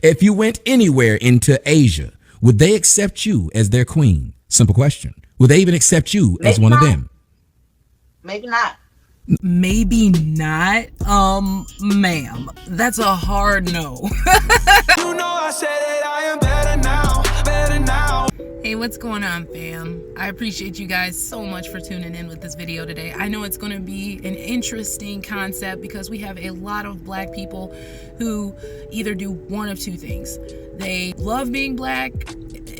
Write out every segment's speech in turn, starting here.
If you went anywhere into Asia, would they accept you as their queen? Simple question. Would they even accept you as one of them? Maybe not. Maybe not. Ma'am, that's a hard no. You know I said that I am better now, better now. Hey, what's going on, fam? I appreciate you guys so much for tuning in with this video today. I know it's going to be an interesting concept because we have a lot of black people who either do one of two things. They love being black,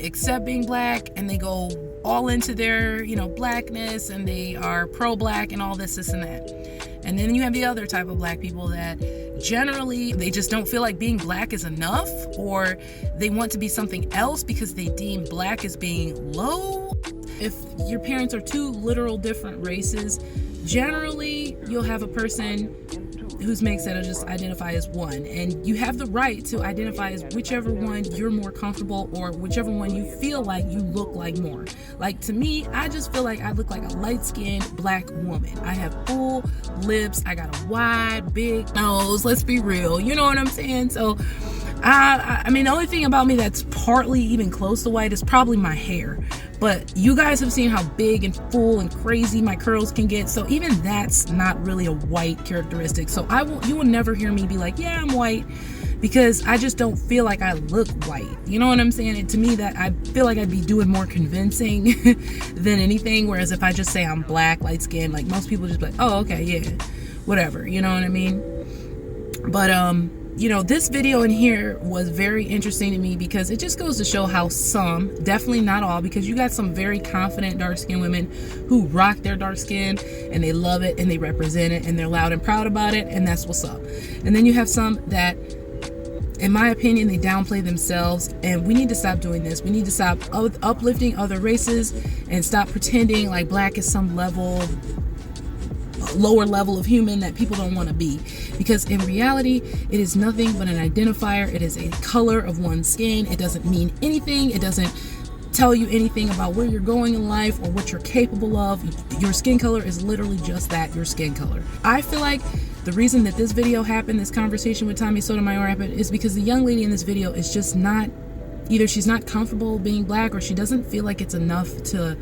accept being black, and they go all into their, blackness, and they are pro-black and all this and that. And then you have the other type of black people that generally they just don't feel like being black is enough, or they want to be something else because they deem black as being low. If your parents are two literal different races, generally you'll have a person whose makes that'll just identify as one, and you have the right to identify as whichever one you're more comfortable or whichever one you feel like you look like more. Like, to me, I just feel like I look like a light-skinned black woman. I have full lips, I got a wide big nose, let's be real, you know what I'm saying? So I mean, the only thing about me that's partly even close to white is probably my hair. But you guys have seen how big and full and crazy my curls can get. So even that's not really a white characteristic. So you will never hear me be like, yeah, I'm white, because I just don't feel like I look white. You know what I'm saying? And to me, that I feel like I'd be doing more convincing than anything. Whereas if I just say I'm black, light skinned, like most people just be like, oh, okay, yeah, whatever. You know what I mean? But, this video in here was very interesting to me because it just goes to show how some, definitely not all, because you got some very confident dark-skinned women who rock their dark skin and they love it and they represent it and they're loud and proud about it, and that's what's up. And then you have some that, in my opinion, they downplay themselves, and we need to stop doing this. We need to stop uplifting other races and stop pretending like black is some lower level of human that people don't want to be, because in reality it is nothing but an identifier. It is a color of one's skin. It doesn't mean anything. It doesn't tell you anything about where you're going in life or what you're capable of. Your skin color is literally just that, your skin color. I feel like the reason that this video happened, this conversation with Tommy Sotomayor happened, is because the young lady in this video is just not, either she's not comfortable being black, or she doesn't feel like it's enough to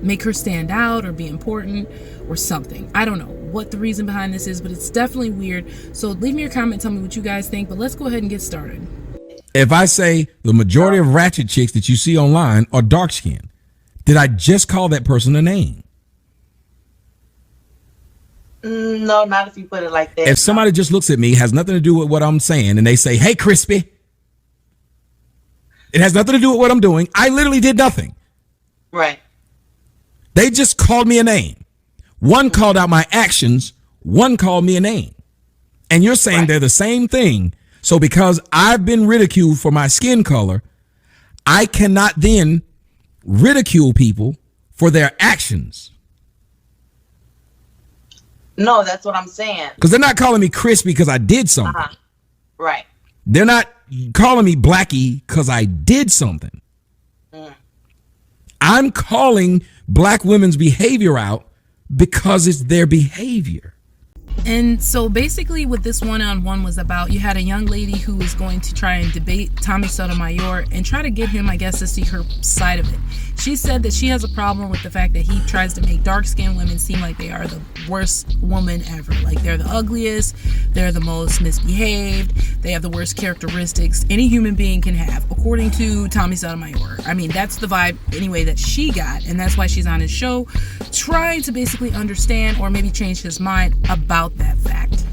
make her stand out or be important or something. I don't know what the reason behind this is, but it's definitely weird. So leave me your comment, tell me what you guys think, but let's go ahead and get started. If I say the majority of ratchet chicks that you see online are dark skinned, did I just call that person a name? No, not if you put it like that. If somebody just looks at me, has nothing to do with what I'm saying, and they say, hey, Crispy, it has nothing to do with what I'm doing. I literally did nothing. Right. They just called me a name. One called out my actions. One called me a name. And you're saying they're the same thing. So because I've been ridiculed for my skin color, I cannot then ridicule people for their actions. No, that's what I'm saying. Because they're not calling me crispy because I did something. Right. They're not calling me blackie because I did something. I'm calling black women's behavior out because it's their behavior. And so basically what this one-on-one was about, you had a young lady who was going to try and debate Tommy Sotomayor and try to get him, I guess, to see her side of it. She said that she has a problem with the fact that he tries to make dark-skinned women seem like they are the worst woman ever. Like they're the ugliest, they're the most misbehaved, they have the worst characteristics any human being can have, according to Tommy Sotomayor. I mean, that's the vibe anyway that she got, and that's why she's on his show, trying to basically understand or maybe change his mind about that fact.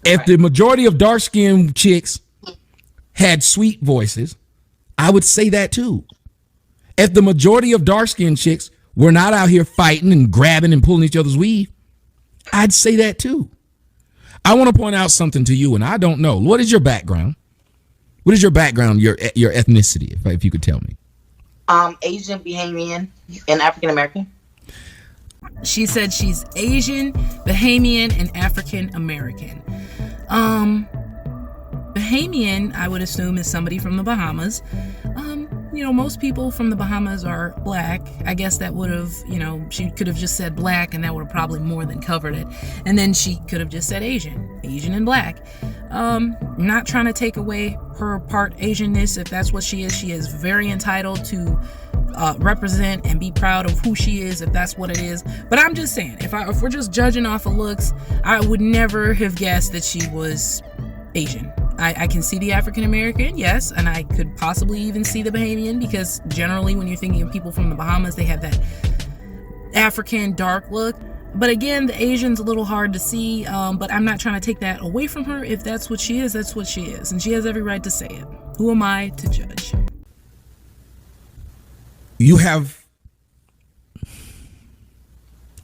If the majority of dark-skinned chicks had sweet voices, I would say that too. If the majority of dark-skinned chicks were not out here fighting and grabbing and pulling each other's weave, I'd say that too. I want to point out something to you, and I don't know. What is your background? What is your background, your ethnicity, if you could tell me? Asian, Bahamian, and African American. She said she's Asian, Bahamian, and African American. Bahamian, I would assume, is somebody from the Bahamas. you know, most people from the Bahamas are black. I guess that would have, you know, she could have just said black and that would have probably more than covered it. And then she could have just said Asian and black. Not trying to take away her part Asianness. If that's what she is very entitled to represent and be proud of who she is, if that's what it is. But I'm just saying, if we're just judging off of looks, I would never have guessed that she was Asian. I can see the African American, yes, and I could possibly even see the Bahamian, because generally when you're thinking of people from the Bahamas, they have that African dark look. But again, the Asian's a little hard to see, but I'm not trying to take that away from her. If that's what she is, that's what she is, and she has every right to say it. Who am I to judge?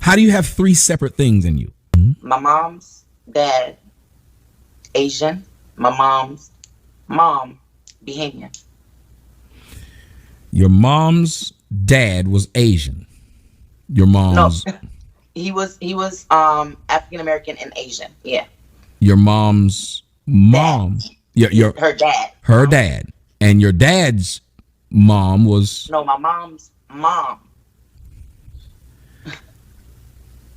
How do you have three separate things in you? My mom's dad, Asian. My mom's mom, Bahamian. Your mom's dad was Asian. Your mom's No, he was African American and Asian. Yeah. Your mom's mom. Her dad. Her dad. And your dad's mom was No, my mom's mom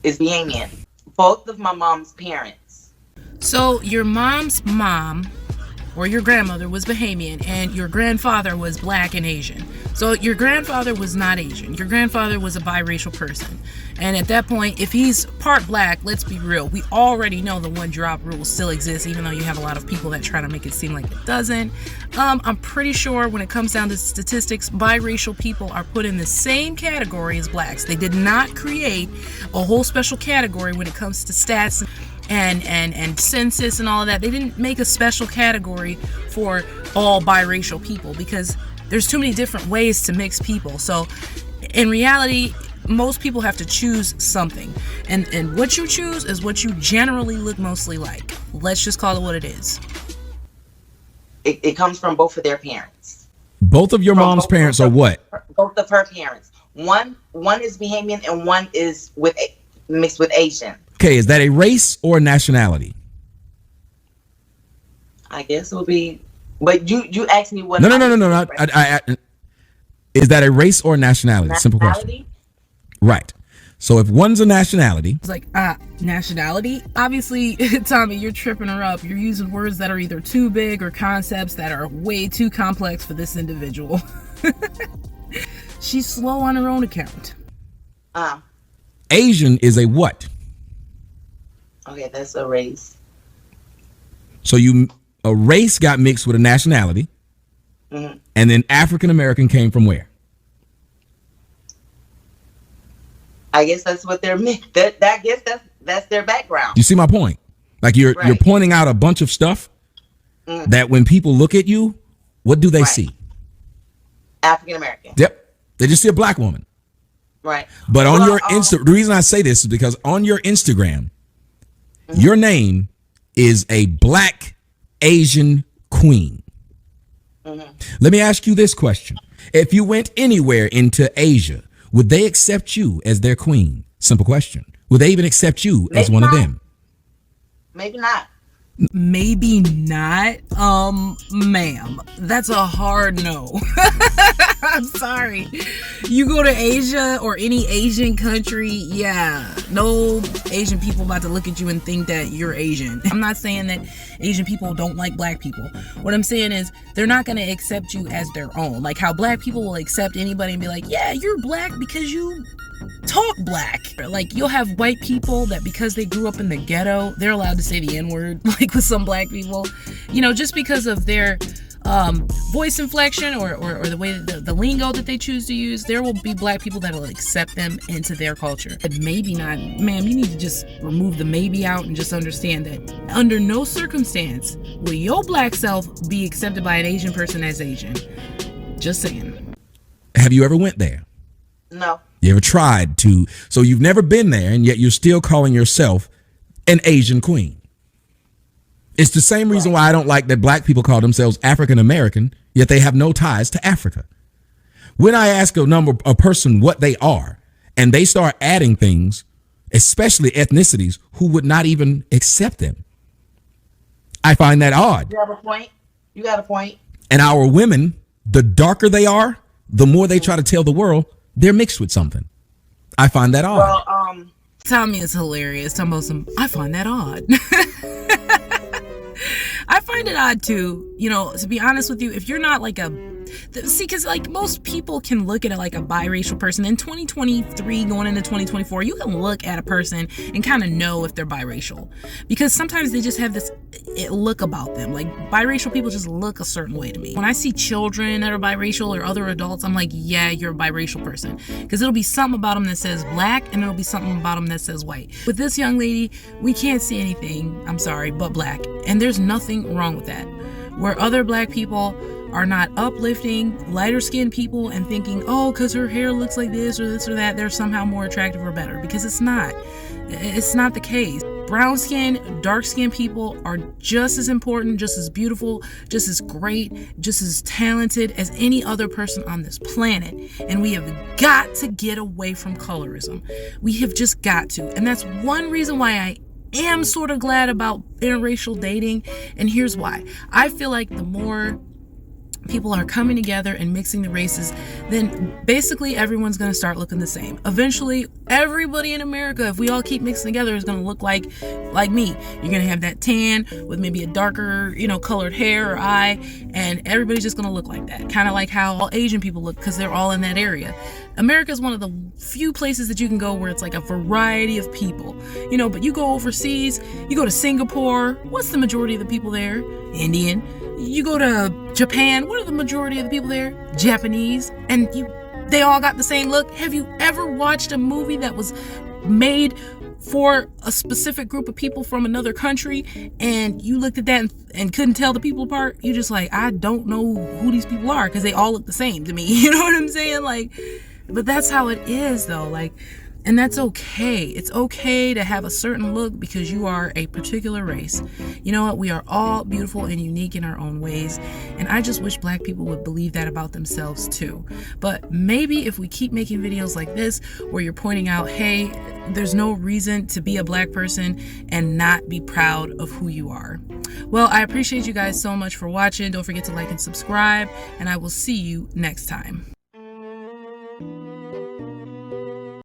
is Bahamian. Both of my mom's parents. So your mom's mom or your grandmother was Bahamian and your grandfather was black and Asian. So your grandfather was not Asian. Your grandfather was a biracial person. And at that point, if he's part black, let's be real, we already know the one drop rule still exists, even though you have a lot of people that try to make it seem like it doesn't. I'm pretty sure when it comes down to statistics, biracial people are put in the same category as blacks. They did not create a whole special category when it comes to stats and census and all of that. They didn't make a special category for all biracial people because there's too many different ways to mix people. So in reality, most people have to choose something, and what you choose is what you generally look mostly like. Let's just call it what it is. It comes from both of their parents. Both of your mom's parents are what? Both of her parents. One is Bahamian and one is mixed with Asian. Okay, is that a race or a nationality? I guess it would be, but you asked me what. No. Is that a race or a nationality? Simple question. Right. So if one's a nationality. It's like, nationality? Obviously, Tommy, you're tripping her up. You're using words that are either too big or concepts that are way too complex for this individual. She's slow on her own account. Asian is a what? Okay, that's a race. So a race got mixed with a nationality, and then African American came from where? I guess that's what they're. I guess that's their background. You see my point? Like you're pointing out a bunch of stuff that when people look at you, what do they see? African American. Yep, they just see a black woman. Right. But on your the reason I say this is because on your Instagram, your name is a black Asian queen. Let me ask you this question. If you went anywhere into Asia, would they accept you as their queen? Simple question. Would they even accept you as one of them? Maybe not. Maybe not. Ma'am, that's a hard no. I'm sorry. You go to Asia or any Asian country, yeah, no Asian people about to look at you and think that you're Asian. I'm not saying that Asian people don't like black people. What I'm saying is they're not going to accept you as their own. Like how black people will accept anybody and be like, yeah, you're black because you talk black. Like you'll have white people that because they grew up in the ghetto, they're allowed to say the N-word, like with some black people, you know, just because of their voice inflection or the way the lingo that they choose to use. There will be black people that will accept them into their culture. But maybe not. Ma'am, you need to just remove the maybe out and just understand that under no circumstance will your black self be accepted by an Asian person as Asian. Just saying. Have you ever went there? No. You ever tried to? So you've never been there, and yet you're still calling yourself an Asian queen. It's the same reason why I don't like that black people call themselves African American, yet they have no ties to Africa. When I ask a person what they are, and they start adding things, especially ethnicities, who would not even accept them, I find that odd. You have a point. You got a point. And our women, the darker they are, the more they try to tell the world they're mixed with something. I find that odd. Well, Tommy is hilarious. Talking about some, I find that odd. I find it odd too, you know, to be honest with you, if you're not like see, because like most people can look at it like a biracial person in 2023 going into 2024, you can look at a person and kind of know if they're biracial, because sometimes they just have this look about them. Like biracial people just look a certain way to me. When I see children that are biracial or other adults, I'm like, yeah, you're a biracial person, because it'll be something about them that says black and it'll be something about them that says white. With this young lady, we can't see anything, I'm sorry, but black, and there's nothing wrong with that. Where other black people are not uplifting lighter skinned people and thinking, oh, because her hair looks like this or that, they're somehow more attractive or better, because it's not. It's not the case. Brown skin, dark skinned people are just as important, just as beautiful, just as great, just as talented as any other person on this planet. And we have got to get away from colorism. We have just got to. And that's one reason why I am sort of glad about interracial dating. And here's why. I feel like the more people are coming together and mixing the races, then basically everyone's going to start looking the same. Eventually, everybody in America, if we all keep mixing together, is going to look like me. You're going to have that tan with maybe a darker, colored hair or eye, and everybody's just going to look like that. Kind of like how all Asian people look, because they're all in that area. America is one of the few places that you can go where it's like a variety of people, but you go overseas, you go to Singapore, what's the majority of the people there? Indian. You go to Japan, what are the majority of the people there? Japanese. And they all got the same look. Have you ever watched a movie that was made for a specific group of people from another country and you looked at that and couldn't tell the people apart? You just like, I don't know who these people are because they all look the same to me. You know what I'm saying? But that's how it is though. And that's okay. It's okay to have a certain look because you are a particular race. You know what? We are all beautiful and unique in our own ways. And I just wish black people would believe that about themselves too. But maybe if we keep making videos like this where you're pointing out, hey, there's no reason to be a black person and not be proud of who you are. Well, I appreciate you guys so much for watching. Don't forget to like and subscribe, and I will see you next time.